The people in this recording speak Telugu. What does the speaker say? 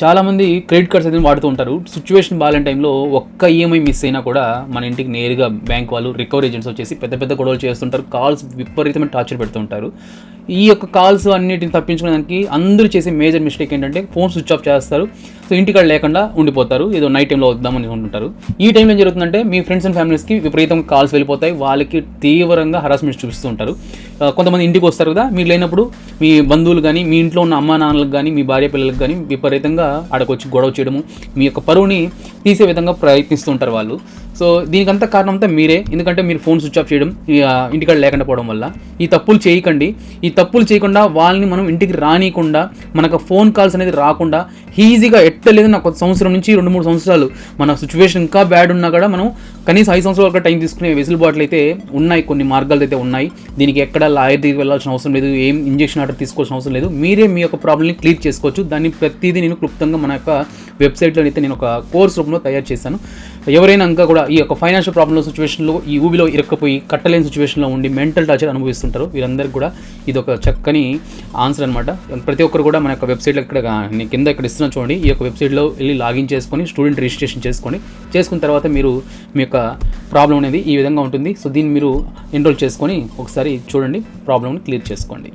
చాలామంది క్రెడిట్ కార్డ్స్ అయితే వాడుతూ ఉంటారు. సిచ్యువేషన్ బాగాలేని టైంలో ఒక్క ఈఎంఐ మిస్ అయినా కూడా మన ఇంటికి నేరుగా బ్యాంక్ వాళ్ళు రికవరీ ఏజెంట్స్ వచ్చేసి పెద్ద పెద్ద గొడవలు చేస్తుంటారు. కాల్స్ విపరీతమైన టార్చర్ పెడుతుంటారు. ఈ యొక్క కాల్స్ అన్నిటిని తప్పించుకోవడానికి అందరూ చేసే మేజర్ మిస్టేక్ ఏంటంటే ఫోన్ స్విచ్ ఆఫ్ చేస్తారు. సో ఇంటికాడ లేకుండా ఉండిపోతారు, ఏదో నైట్ టైంలో వద్దామని ఉంటుంటారు. ఈ టైంలో ఏం జరుగుతుందంటే మీ ఫ్రెండ్స్ అండ్ ఫ్యామిలీస్కి విపరీతంగా కాల్స్ వెళ్ళిపోతాయి. వాళ్ళకి తీవ్రంగా హరాస్మెంట్ చూపిస్తూ ఉంటారు. కొంతమంది ఇంటికి వస్తారు కదా, మీరు లేనప్పుడు మీ బంధువులు కానీ మీ ఇంట్లో ఉన్న అమ్మా నాన్నలకు కానీ మీ భార్య పిల్లలకు కానీ విపరీతంగా ఆడకొచ్చి గొడవ చేయడము, మీ యొక్క పరువుని తీసే విధంగా ప్రయత్నిస్తుంటారు వాళ్ళు. సో దీనికంతా కారణం అంతా మీరే, ఎందుకంటే మీరు ఫోన్ స్విచ్ ఆఫ్ చేయడం, ఇంటికాడ లేకుండా పోవడం వల్ల. ఈ తప్పులు చేయకండి. ఈ తప్పులు చేయకుండా వాళ్ళని మనం ఇంటికి రానియకుండా, మనకు ఫోన్ కాల్స్ అనేది రాకుండా ఈజీగా ఎట్టలేదు నాకు సంవత్సరం నుంచి 2-3 సంవత్సరాలు మన సిచ్యువేషన్ ఇంకా బ్యాడ్ ఉన్నా కూడా మనం కనీసం 5 సంవత్సరాల వరకు టైం తీసుకునే వెసులుబాట్లు అయితే ఉన్నాయి, కొన్ని మార్గాలు అయితే ఉన్నాయి. దీనికి ఎక్కడ లాయర్ దగ్గరికి వెళ్ళాల్సిన అవసరం లేదు, ఏం ఇంజెక్షన్ ఆర్డర్ తీసుకోవాల్సిన అవసరం లేదు. మీరే మీ యొక్క ప్రాబ్లమ్ని క్లియర్ చేసుకోవచ్చు. దాన్ని ప్రతిదీ నేను క్లుప్తంగా మన యొక్క వెబ్సైట్లో అయితే నేను ఒక కోర్స్ రూపంలో తయారు చేశాను. ఎవరైనా ఇంకా కూడా ఈ యొక్క ఫైనాన్షియల్ ప్రాబ్లమ్ సిచ్యువేషన్లో ఈ ఊబిలో ఇరక్కపోయి కట్టలేని సిచ్యువేషన్లో ఉండి మెంటల్ టార్చర్ అనుభవిస్తుంటారు, వీరందరికీ కూడా ఇది ఒక చక్కని ఆన్సర్ అనమాట. ప్రతి ఒక్కరు కూడా మన యొక్క వెబ్సైట్లో కింద ఇక్కడ ఇస్తున్నా చూడండి, ఈ యొక్క వెబ్సైట్లో వెళ్ళి లాగిన్ చేసుకొని స్టూడెంట్ రిజిస్ట్రేషన్ చేసుకున్న తర్వాత మీరు మీ యొక్క ప్రాబ్లం అనేది ఈ విధంగా ఉంటుంది. సో దీన్ని మీరు ఎన్రోల్ చేసుకొని ఒకసారి చూడండి, ప్రాబ్లమ్ని క్లియర్ చేసుకోండి.